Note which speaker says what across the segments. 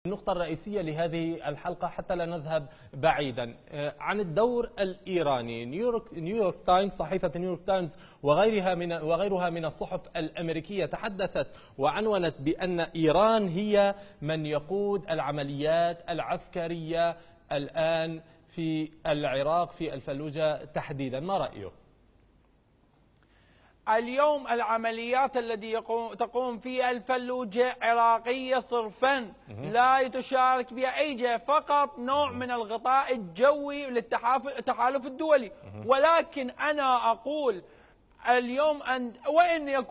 Speaker 1: النقطة الرئيسية لهذه الحلقة حتى لا نذهب بعيدا عن الدور الإيراني. نيويورك تايمز، صحيفة نيويورك تايمز وغيرها من الصحف الأمريكية تحدثت وعنونت بأن إيران هي من يقود العمليات العسكرية الآن في العراق في الفلوجة تحديدا. ما رأيه؟
Speaker 2: اليوم العمليات التي تقوم في الفلوجة عراقية صرفا، لا تشارك بها أي جهة، فقط نوع من الغطاء الجوي للتحالف الدولي. ولكن أنا أقول اليوم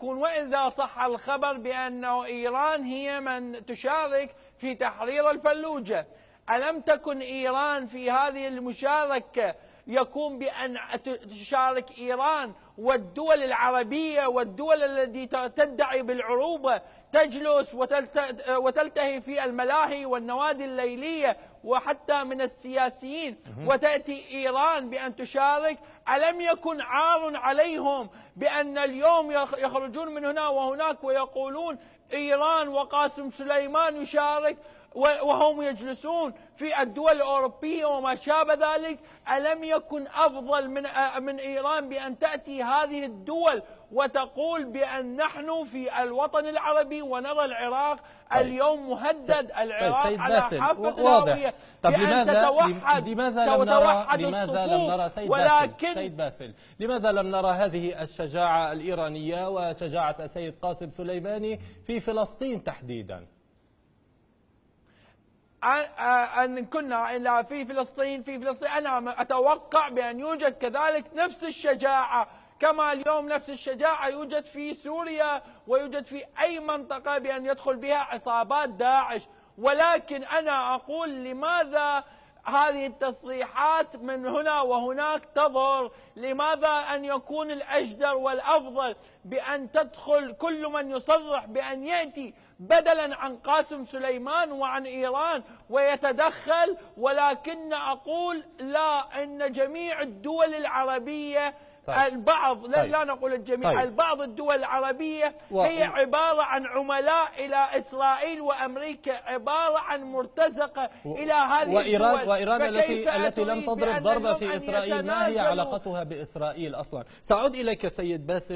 Speaker 2: وإذا صح الخبر بأن إيران هي من تشارك في تحرير الفلوجة، ألم تكن إيران في هذه المشاركة يكون بأن تشارك إيران والدول العربية والدول التي تدعي بالعروبة تجلس وتلتهي في الملاهي والنوادي الليلية وحتى من السياسيين، وتأتي إيران بأن تشارك؟ ألم يكن عار عليهم بأن اليوم يخرجون من هنا وهناك ويقولون إيران وقاسم سليمان يشارك وهم يجلسون في الدول الأوروبية وما شابه ذلك؟ ألم يكن أفضل من إيران بأن تأتي هذه الدول وتقول بأن نحن في الوطن العربي ونرى العراق اليوم مهدد، العراق على حافة الهوية، بأن
Speaker 1: لماذا لم نرى سيد باسل لماذا لم نرى هذه الشجاعة الإيرانية وشجاعة السيد قاسم سليماني في فلسطين تحديدا؟
Speaker 2: أن كنا إلا في فلسطين أنا أتوقع بأن يوجد كذلك نفس الشجاعة، كما اليوم نفس الشجاعة يوجد في سوريا ويوجد في أي منطقة بأن يدخل بها عصابات داعش. ولكن أنا أقول لماذا هذه التصريحات من هنا وهناك تظهر؟ لماذا أن يكون الأجدر والأفضل بأن تدخل كل من يصرح بأن يأتي بدلا عن قاسم سليمان وعن إيران ويتدخل؟ ولكن أقول لا، إن جميع الدول العربية البعض لا نقول الجميع، البعض الدول العربية هي عبارة عن عملاء إلى إسرائيل وأمريكا، عبارة عن مرتزقة إلى هذه الدول.
Speaker 1: وإيران التي لم تضرب ضربة في إسرائيل، ما هي علاقتها بإسرائيل أصلا؟ سأعود إليك سيد باسل.